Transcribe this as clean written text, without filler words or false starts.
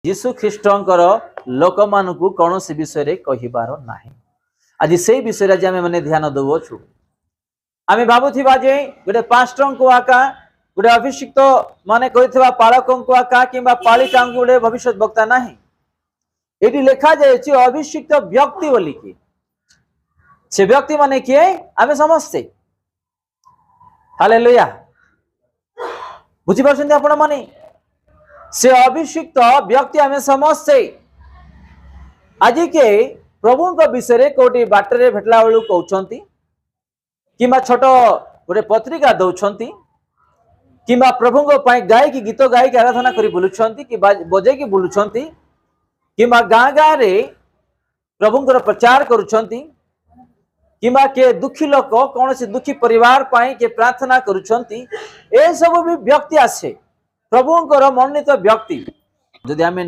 जीशु ख्रीष्टंकर लोक मान कौन से विषय कहबार ना। आज से विषय आज आम मैंने ध्यान दौछु। आम भावुवा जे गोटे पास्टर को आका गोटे अभिषिक्त माने कहथिबा पालकों को आका किंबा पालिका गोटे भविष्य वक्ता ना। ये लिखा जाए अभिषिक्त व्यक्ति बोलिकी से व्यक्ति माने किए आम समस्ते। हालेलुया बुझी पार्छन्ति आपण माने से अभिषिक्त व्यक्ति आम समस्ते। आज के प्रभु विषय कोटी बाटर भेटला बेलू कहते कि छोट गोटे पत्रिका दौरान कि प्रभु गायकी गीत गायकी आराधना कर बुलूं कि बजे की बुलूं कि गाँ गाँव में प्रभुंर प्रचार करुँच कि दुखी लोक कौन से दुखी परिवार पाई के प्रार्थना करुँच सब भी व्यक्ति आसे प्रभुंर मनोनीत व्यक्ति। जदि आम